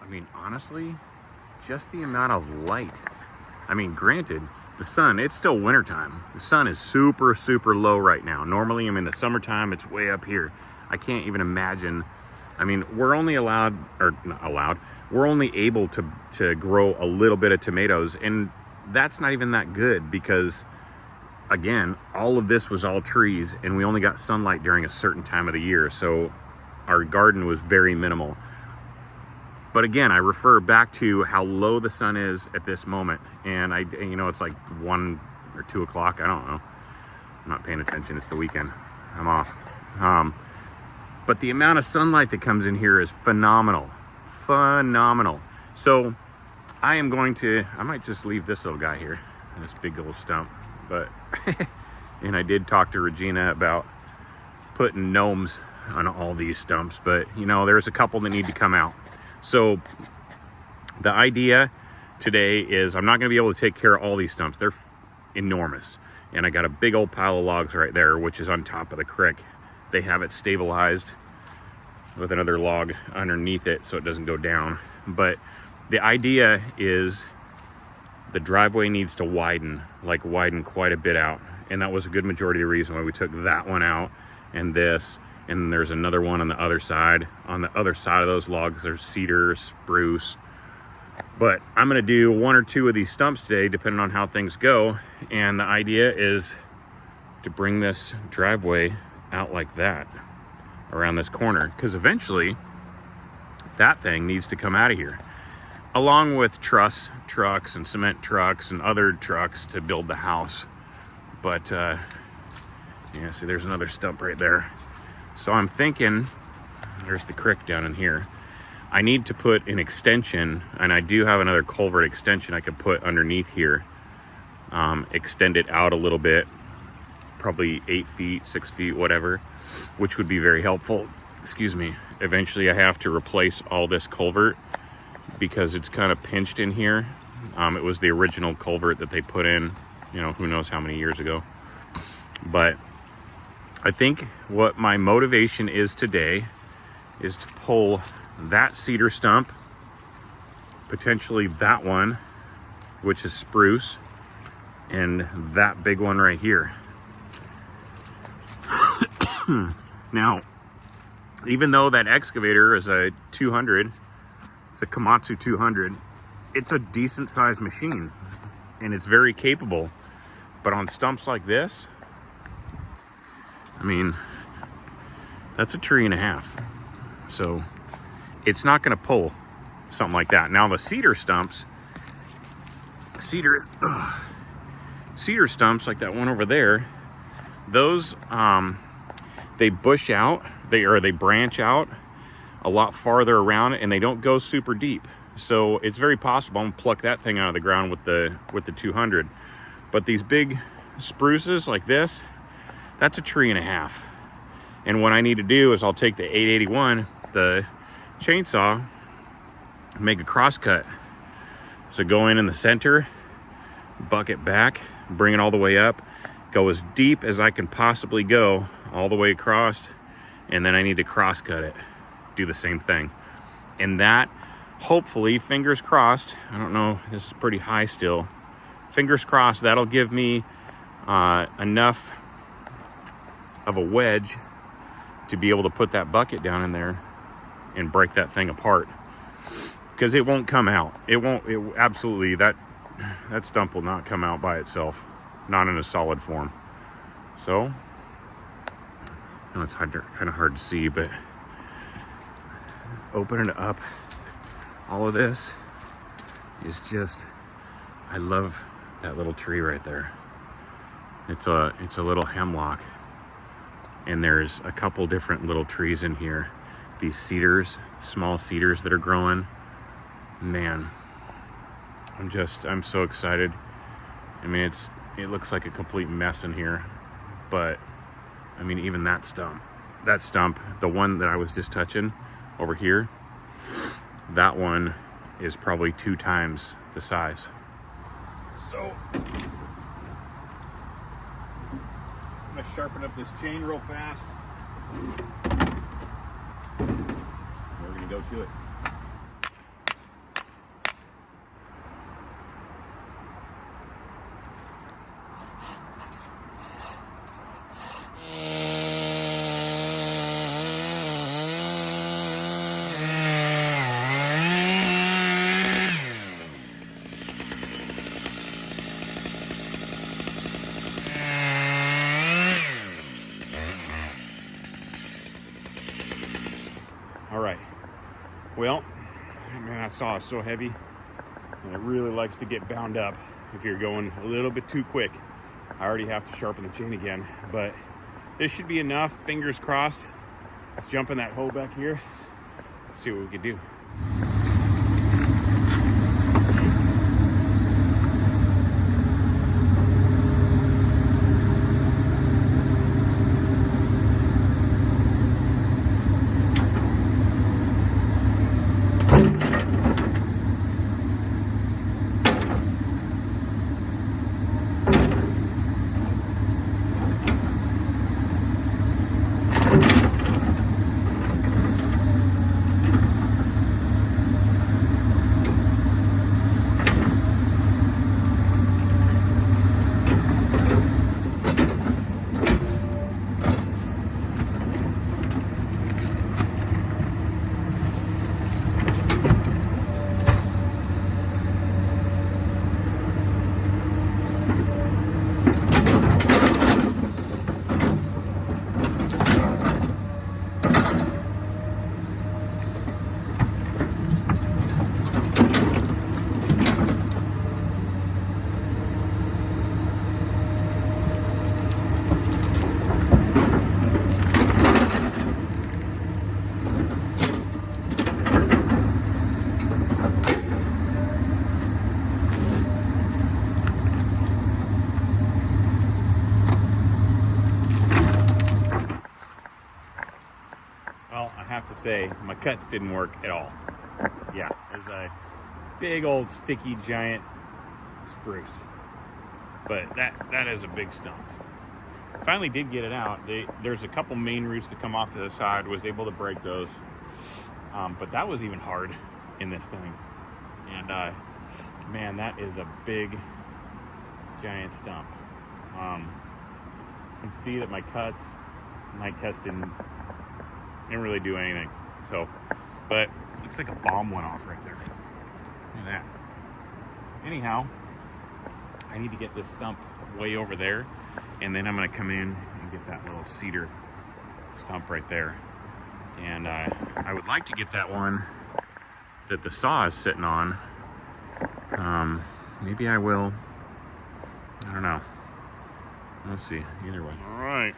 I mean, honestly, just the amount of light. I mean, granted, the sun, it's still wintertime. The sun is super, super low right now. Normally, in the summertime, it's way up here. I can't even imagine. I mean, we're only allowed, or not allowed, we're only able to grow a little bit of tomatoes, and that's not even that good because, again, all of this was all trees, and we only got sunlight during a certain time of the year, so our garden was very minimal. But again, I refer back to how low the sun is at this moment, and it's like 1 or 2 o'clock. I don't know. I'm not paying attention. It's the weekend. I'm off. But the amount of sunlight that comes in here is phenomenal. Phenomenal. So I might just leave this little guy here, this big old stump. But, and I did talk to Regina about putting gnomes on all these stumps, but there's a couple that need to come out. So the idea today is I'm not going to be able to take care of all these stumps. They're enormous. And I got a big old pile of logs right there, which is on top of the creek. They have it stabilized with another log underneath it so it doesn't go down. But the idea is the driveway needs to widen quite a bit out. And that was a good majority of the reason why we took that one out and this. And there's another one on the other side. On the other side of those logs, there's cedar, spruce. But I'm gonna do 1 or 2 of these stumps today, depending on how things go. And the idea is to bring this driveway out like that, around this corner. Because eventually, that thing needs to come out of here. Along with truss trucks and cement trucks and other trucks to build the house. But, yeah, see, there's another stump right there. So I'm thinking, there's the creek down in here. I need to put an extension, and I do have another culvert extension I could put underneath here. Extend it out a little bit, probably 8 feet, 6 feet, whatever, which would be very helpful. Excuse me. Eventually I have to replace all this culvert because it's kind of pinched in here. It was the original culvert that they put in, who knows how many years ago. But I think what my motivation is today is to pull that cedar stump, potentially that one, which is spruce, and that big one right here. Now, even though that excavator is a 200, it's a Komatsu 200, it's a decent sized machine and it's very capable. But on stumps like this, I mean, that's a 1.5 trees. So it's not going to pull something like that. Now the cedar stumps, cedar stumps like that one over there, those, they bush out, they branch out a lot farther around and they don't go super deep. So it's very possible I'm gonna pluck that thing out of the ground with the 200. But these big spruces like this, that's a 1.5 trees. And what I need to do is I'll take the 881, the chainsaw, make a cross cut. So go in the center, buck it back, bring it all the way up, go as deep as I can possibly go all the way across, and then I need to cross cut it, do the same thing. And that, hopefully, fingers crossed, I don't know, this is pretty high still, fingers crossed, that'll give me enough of a wedge to be able to put that bucket down in there and break that thing apart, because it won't come out. Absolutely, that stump will not come out by itself, not in a solid form. So, I know it's kind of hard to see, but opening it up, all of this is just, I love that little tree right there. It's a little hemlock, and there's a couple different little trees in here. These cedars, small cedars that are growing. Man, I'm so excited. I mean, it looks like a complete mess in here, but I mean, even that stump, the one that I was just touching over here, that one is probably 2 times the size. So I'm gonna sharpen up this chain real fast. We're gonna go to it. Man, that saw is so heavy, and it really likes to get bound up if you're going a little bit too quick. I already have to sharpen the chain again, but this should be enough. Fingers crossed. Let's jump in that hole back here, see what we can do. To say my cuts didn't work at all. Yeah, there's a big old sticky giant spruce, but that is a big stump. Finally did get it out. There's a couple main roots that come off to the side, was able to break those, but that was even hard in this thing. And man, that is a big giant stump. You can see that my cuts didn't really do anything. So, but looks like a bomb went off right there. Look at that. Anyhow, I need to get this stump way over there, and then I'm going to come in and get that little cedar stump right there. And I would like to get that one that the saw is sitting on. Maybe I will. I don't know. We'll see. Either way.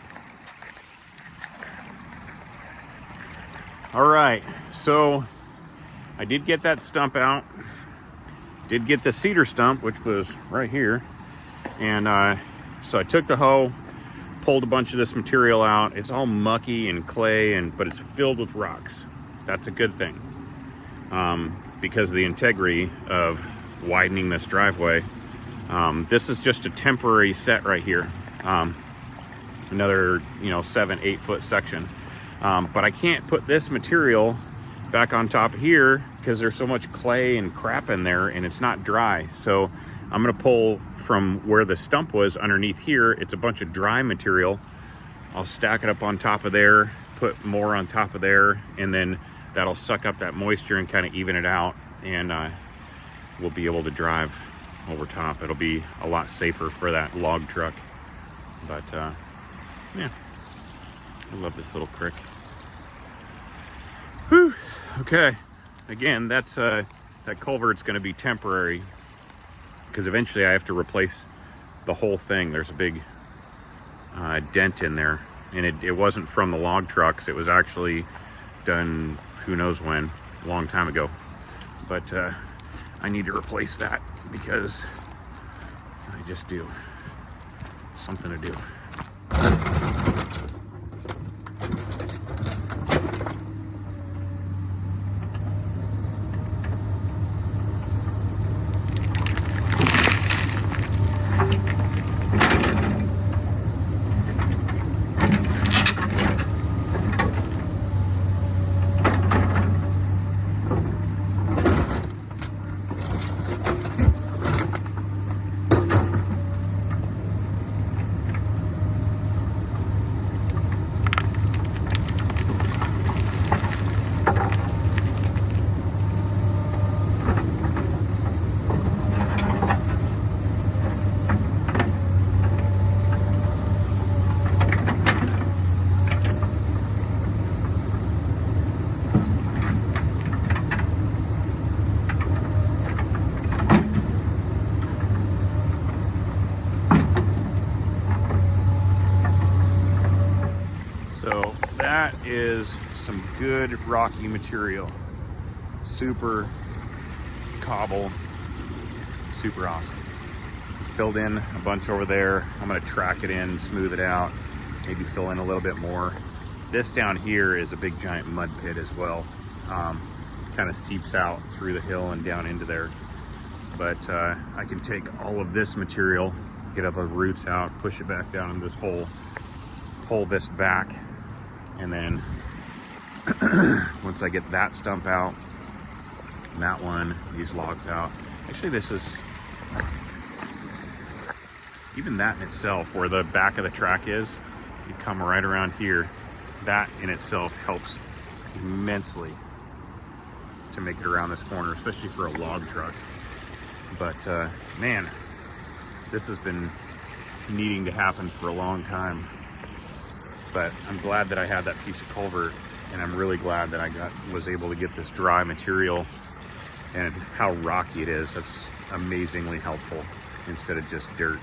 All right, so I did get that stump out. Did get the cedar stump, which was right here. And so I took the hoe, pulled a bunch of this material out. It's all mucky and clay, but it's filled with rocks. That's a good thing, because of the integrity of widening this driveway. This is just a temporary set right here. Another, 7-8 foot section. But I can't put this material back on top of here because there's so much clay and crap in there and it's not dry. So I'm going to pull from where the stump was underneath here. It's a bunch of dry material. I'll stack it up on top of there, put more on top of there, and then that'll suck up that moisture and kind of even it out. And we'll be able to drive over top. It'll be a lot safer for that log truck. But yeah, I love this little creek. Whew. Okay, again, that culvert's going to be temporary because eventually I have to replace the whole thing. There's a big dent in there, and it wasn't from the log trucks. It was actually done who knows when, a long time ago. But I need to replace that because I just do. Something to do. is some good rocky material. Super cobble, super awesome. Filled in a bunch over there. I'm gonna track it in, smooth it out, maybe fill in a little bit more. This down here is a big giant mud pit as well. Kind of seeps out through the hill and down into there. But I can take all of this material, get all the roots out, push it back down in this hole, pull this back, and then once I get that stump out, and that one, these logs out. Actually, this is, even that in itself, where the back of the track is, you come right around here, that in itself helps immensely to make it around this corner, especially for a log truck. But man, this has been needing to happen for a long time. But I'm glad that I had that piece of culvert, and I'm really glad that I was able to get this dry material, and how rocky it is. That's amazingly helpful instead of just dirt.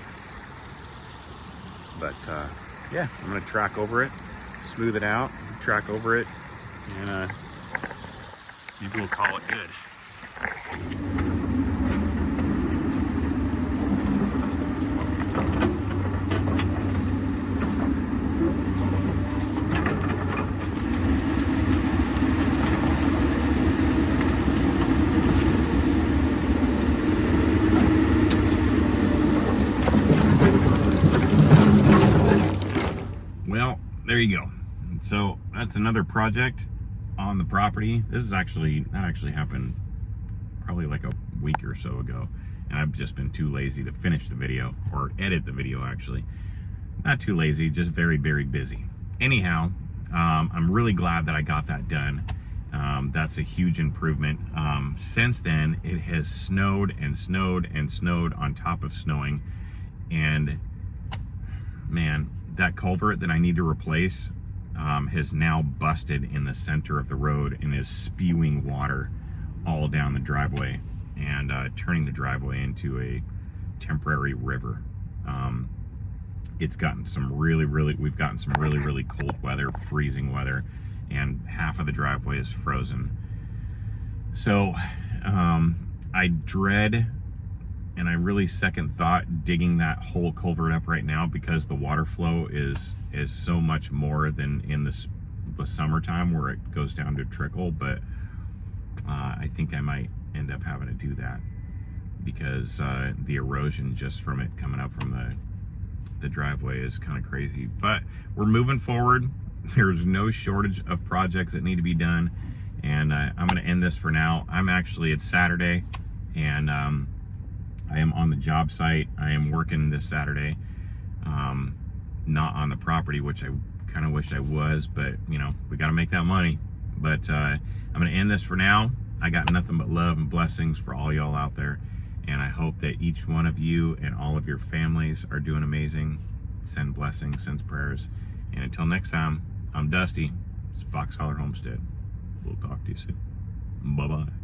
But yeah, I'm gonna track over it, smooth it out, track over it, and maybe we'll call it good. Well, there you go. So that's another project on the property. This is that actually happened probably like a week or so ago, and I've just been too lazy to finish the video, or edit the video actually. Not too lazy, just very, very busy. Anyhow, I'm really glad that I got that done. That's a huge improvement. Since then, it has snowed and snowed and snowed on top of snowing, and man, that culvert that I need to replace has now busted in the center of the road and is spewing water all down the driveway and turning the driveway into a temporary river. It's gotten some we've gotten some really cold weather, freezing weather, and half of the driveway is frozen. So I dread, and I really second thought digging that whole culvert up right now, because the water flow is so much more than in the summertime where it goes down to trickle. But I think I might end up having to do that, because the erosion just from it coming up from the driveway is kind of crazy. But we're moving forward. There's no shortage of projects that need to be done, and I'm going to end this for now. It's Saturday, and I am on the job site. I am working this Saturday, not on the property, which I kind of wish I was, but you know, we got to make that money. But I'm going to end this for now. I got nothing but love and blessings for all y'all out there, and I hope that each one of you and all of your families are doing amazing. Send blessings, send prayers, and until next time, I'm Dusty. It's Fox Holler Homestead. We'll talk to you soon. Bye-bye.